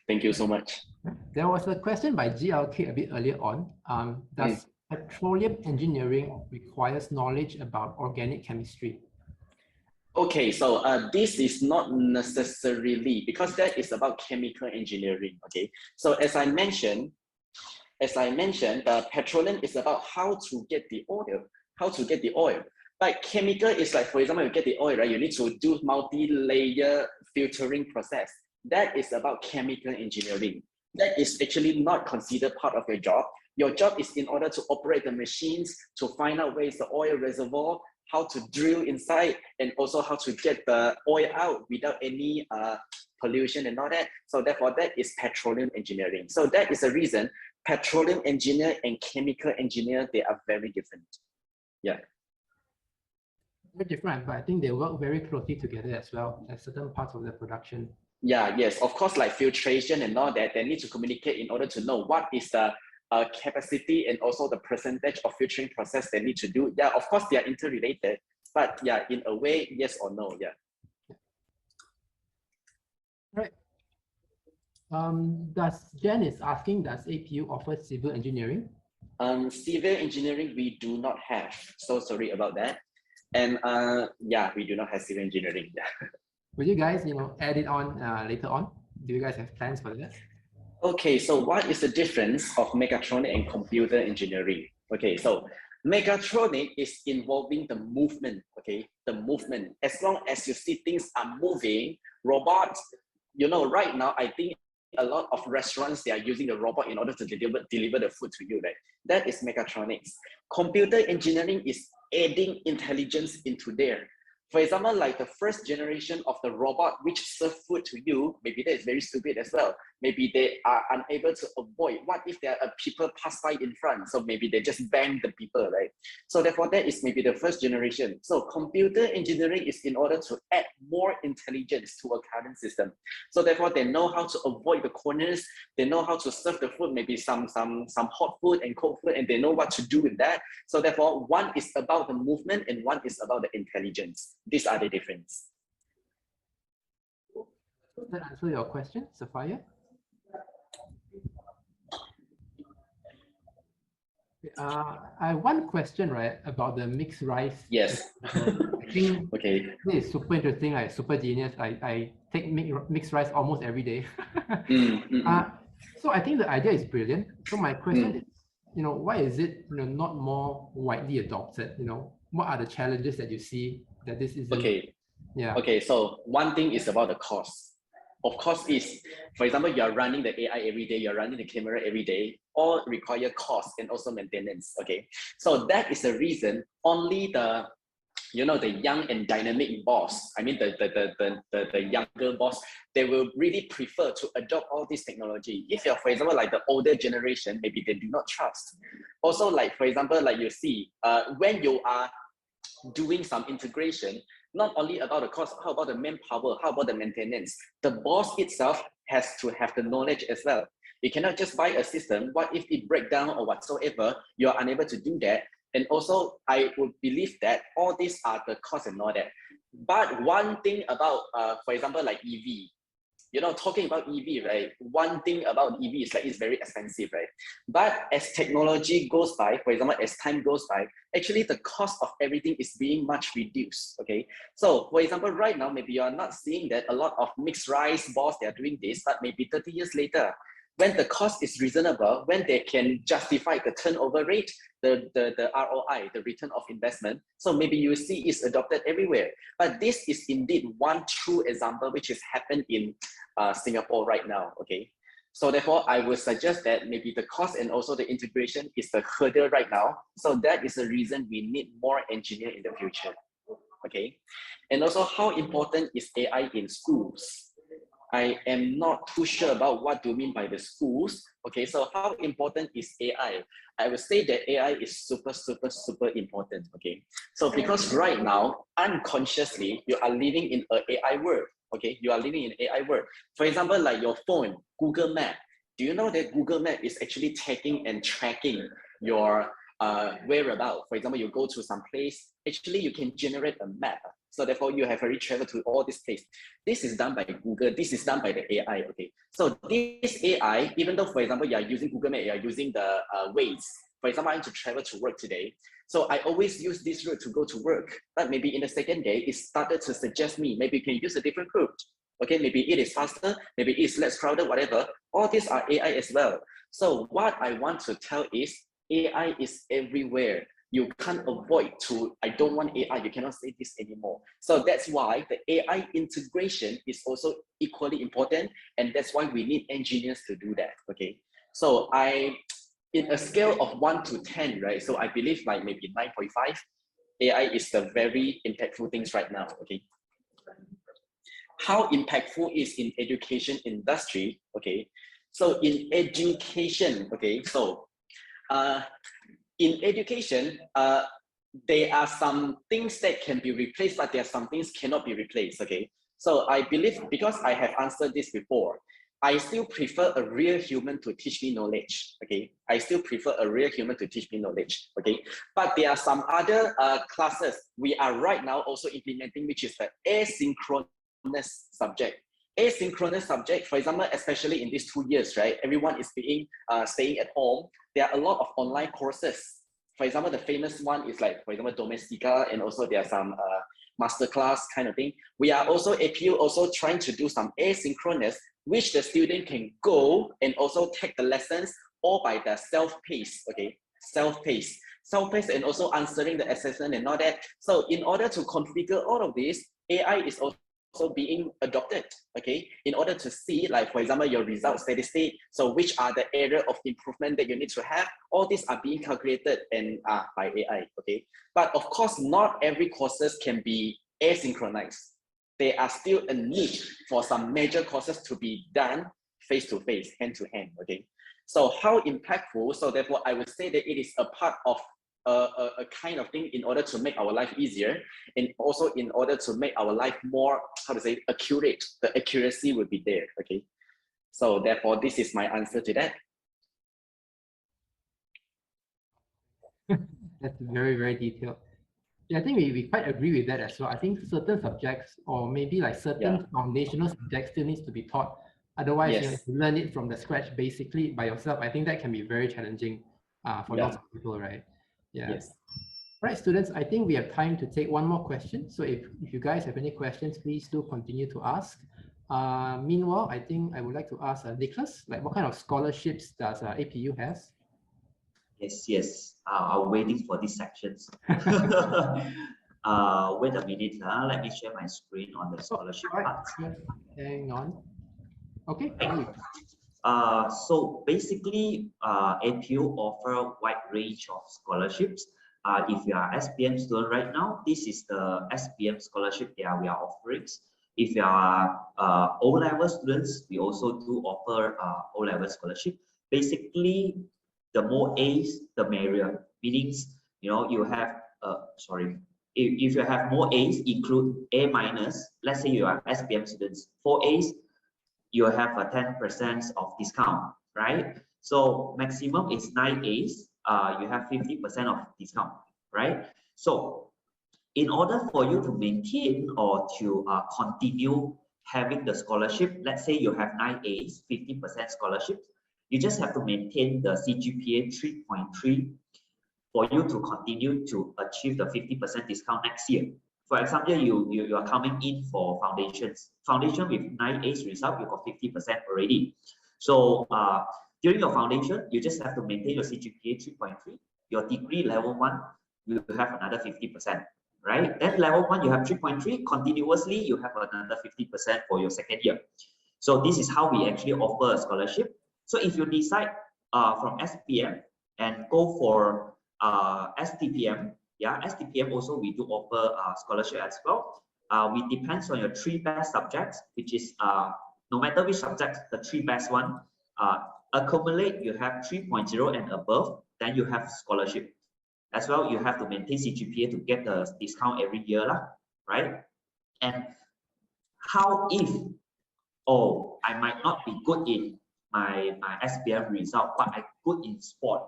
Thank you so much. There was a question by GLK a bit earlier on. Does petroleum engineering requires knowledge about organic chemistry? Okay, so this is not necessarily, because that is about chemical engineering, okay? So as I mentioned, petroleum is about how to get the oil, But chemical is like, for example, you get the oil, right? You need to do multi-layer filtering process. That is about chemical engineering. That is actually not considered part of your job. Your job is in order to operate the machines, to find out where is the oil reservoir, how to drill inside, and also how to get the oil out without any pollution and all that. So therefore, that is petroleum engineering. So that is the reason petroleum engineer and chemical engineer, they are very different. Yeah. Very different, but I think they work very closely together as well at certain parts of the production. Yeah, yes, of course, like filtration and all that, they need to communicate in order to know what is the capacity and also the percentage of filtering process they need to do. Yeah, of course, they are interrelated, but yeah, in a way, yes or no, yeah. Right. Jen is asking, does APU offer civil engineering? Civil engineering, we do not have. So sorry about that. And yeah, we do not have civil engineering. Will you guys, add it on later on? Do you guys have plans for that? Okay, so what is the difference of mechatronic and computer engineering? Okay, so mechatronic is involving the movement, okay? The movement. As long as you see things are moving, robots, right now, I think a lot of restaurants, they are using the robot in order to deliver the food to you, right? That is mechatronics. Computer engineering is adding intelligence into there. For example, like the first generation of the robot which serve food to you, maybe that is very stupid as well. Maybe they are unable to avoid. What if there are people pass by in front? So maybe they just bang the people, right? So therefore, that is maybe the first generation. So computer engineering is in order to add more intelligence to a current system. So therefore, they know how to avoid the corners. They know how to serve the food, maybe some hot food and cold food, and they know what to do with that. So therefore, one is about the movement and one is about the intelligence. These are the difference. Does that answer your question, Sophia? I have one question, right, about the mixed rice. Yes. I think okay. This is super interesting, like super genius. I take mixed rice almost every day. So I think the idea is brilliant. So my question is, why is it not more widely adopted? What are the challenges that you see that this isn't? Okay. Yeah. Okay. So one thing is about the cost. Of course, is, for example, you're running the AI every day, you're running the camera every day, all require cost and also maintenance. Okay. So that is the reason only the young and dynamic boss, I mean the younger boss, they will really prefer to adopt all this technology. If you're, for example, like the older generation, maybe they do not trust. Also, like, for example, like you see, when you are doing some integration, not only about the cost, how about the manpower, how about the maintenance? The boss itself has to have the knowledge as well. You cannot just buy a system. What if it breaks down or whatsoever? You are unable to do that. And also, I would believe that all these are the costs and all that. But one thing about, for example, like EV, talking about EV, right? One thing about EV is like it's very expensive, right? But as technology goes by, for example, as time goes by, actually the cost of everything is being much reduced, okay? So for example, right now, maybe you're not seeing that a lot of mixed rice balls, they are doing this, but maybe 30 years later, when the cost is reasonable, when they can justify the turnover rate, the ROI, the return of investment, so maybe you see it's adopted everywhere. But this is indeed one true example which has happened in Singapore right now, okay? So therefore, I would suggest that maybe the cost and also the integration is the hurdle right now. So that is the reason we need more engineers in the future, okay? And also, how important is AI in schools? I am not too sure about what do you mean by the schools. Okay, so how important is AI? I would say that AI is super important. Okay, so because right now, unconsciously, you are living in an AI world. Okay, you are living in AI world. For example, like your phone, Google Map. Do you know that Google Map is actually tagging and tracking your whereabouts? For example, you go to some place, actually you can generate a map. So therefore, you have already traveled to all these places. This is done by Google. This is done by the AI. Okay. So this AI, even though, for example, you are using Google Map, you are using the Waze. For example, I need to travel to work today. So I always use this route to go to work. But maybe in the second day, it started to suggest me, maybe you can use a different route. Okay, maybe it is faster, maybe it's less crowded, whatever. All these are AI as well. So what I want to tell is AI is everywhere. You can't avoid to, I don't want AI, you cannot say this anymore. So that's why the AI integration is also equally important. And that's why we need engineers to do that, okay? So in a scale of 1 to 10, right? So I believe like maybe 9.5, AI is the very impactful things right now, okay? How impactful is in education industry, okay? So in education, okay, so in education, there are some things that can be replaced, but there are some things cannot be replaced, okay? So I believe, because I have answered this before, I still prefer a real human to teach me knowledge, okay? I still prefer a real human to teach me knowledge, okay? But there are some other classes we are right now also implementing, which is the asynchronous subject. asynchronous subject, for example, especially in these 2 years, right? Everyone is being staying at home. There are a lot of online courses. For example, the famous one is like, for example, Domestica, and also there are some masterclass kind of thing. We are also, APU also trying to do some asynchronous, which the student can go and also take the lessons all by the self-paced, okay? Self-paced, and also answering the assessment and all that. So in order to configure all of this, AI is also being adopted, okay, in order to see, like, for example, your result statistic. So which are the area of improvement that you need to have? All these are being calculated and by AI, okay. But of course, not every courses can be asynchronized. There are still a need for some major courses to be done face-to-face, hand-to-hand, okay. So how impactful? So therefore, I would say that it is a part of a kind of thing in order to make our life easier, and also in order to make our life more, how to say, accurate. The accuracy will be there, okay? So therefore, this is my answer to that. That's very, very detailed. Yeah, I think we quite agree with that as well. I think certain subjects, or maybe like certain foundational subjects, still needs to be taught. Otherwise, you know, if you learn it from the scratch basically by yourself, I think that can be very challenging for lots of people, right? Yeah. Yes. All right, students, I think we have time to take one more question. So if you guys have any questions, please do continue to ask. Meanwhile, I think I would like to ask Nicholas, like, what kind of scholarships does APU has? Yes. I'm waiting for these sections. Wait a minute. Let me share my screen on the scholarship part. Hang on. Okay. So basically, APU offer a wide range of scholarships. If you are SPM student right now, this is the SPM scholarship that we are offering. If you are O-level students, we also do offer O-level scholarship. Basically, the more A's, the merrier. Meaning, you know, you have if you have more A's, include A minus. Let's say you are SPM students, 4 A's, you have a 10% of discount, right? So maximum is 9 A's. You have 50% of discount, right? So in order for you to maintain or to continue having the scholarship, let's say you have 9 A's, 50% scholarship, you just have to maintain the CGPA 3.3 for you to continue to achieve the 50% discount next year. For example, you are coming in for foundations. Foundation with 9 A's result, you got 50% already. So during your foundation, you just have to maintain your CGPA 3.3. Your degree level 1, you have another 50%, right? Then level 1, you have 3.3. Continuously, you have another 50% for your second year. So this is how we actually offer a scholarship. So if you decide from SPM and go for STPM, STPM also we do offer scholarship as well. We depends on your 3 best subjects, which is no matter which subject, the 3 best one, accumulate you have 3.0 and above, then you have scholarship. As well, you have to maintain CGPA to get the discount every year, right? And how if, I might not be good in my SPM result, but I'm good in sport,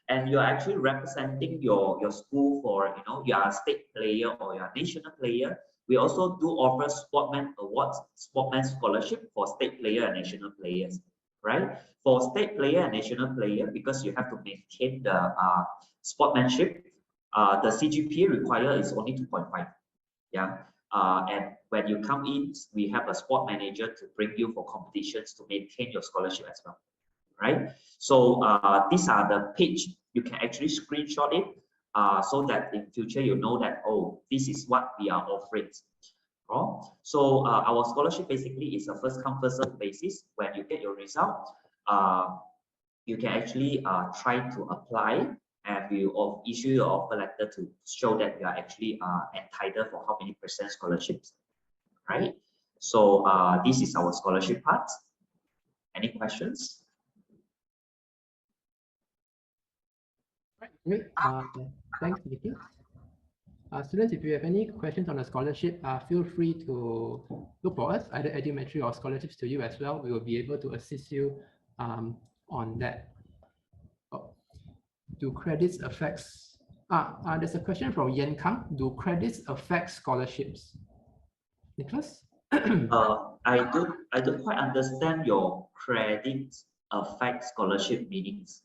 and you're actually representing your school for, you know, you are a state player or you are a national player. We also do offer Sportman Awards, Sportman Scholarship for state player and national players, right? For state player and national player, because you have to maintain the sportsmanship, the CGPA required is only 2.5, and when you come in, we have a sport manager to bring you for competitions to maintain your scholarship as well, right? So these are the page. You can actually screenshot it so that in future you know that, this is what we are offering. So our scholarship basically is a first come first serve basis. When you get your result, you can actually try to apply, and we will issue your offer letter to show that you are actually entitled for how many % scholarships, right? So this is our scholarship part. Any questions? Great. Thanks, Nikki. Students, if you have any questions on the scholarship, feel free to look for us, either Edumetry or scholarships to you as well. We will be able to assist you on that. Do credits affects? There's a question from Yen Kang. Do credits affect scholarships? Nicholas? I don't quite understand your credits affect scholarship meanings.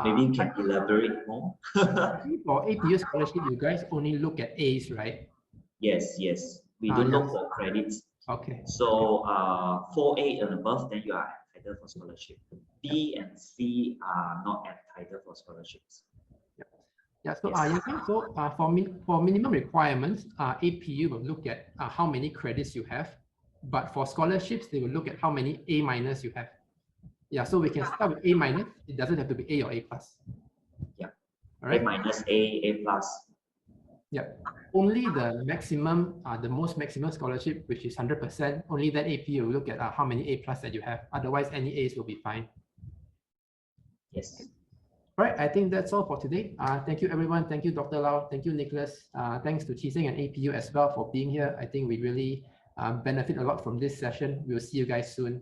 Maybe you can elaborate more. For APU scholarship, you guys only look at A's, right? Yes, we don't yes. look for credits. Okay. So 4A and above, then you are entitled for scholarship. B and C are not entitled for scholarships. Yeah, so Yes. for minimum requirements, APU will look at how many credits you have, but for scholarships, they will look at how many A minus you have. Yeah, so we can start with A minus. It doesn't have to be A or A plus. Yeah. All right. A minus, A plus. Yeah. Only the maximum, the most maximum scholarship, which is 100%, only then APU will look at how many A plus that you have. Otherwise, any A's will be fine. Yes. Right, I think that's all for today. Thank you, everyone. Thank you, Dr. Lau. Thank you, Nicholas. Thanks to Chiseng and APU as well for being here. I think we really benefit a lot from this session. We'll see you guys soon.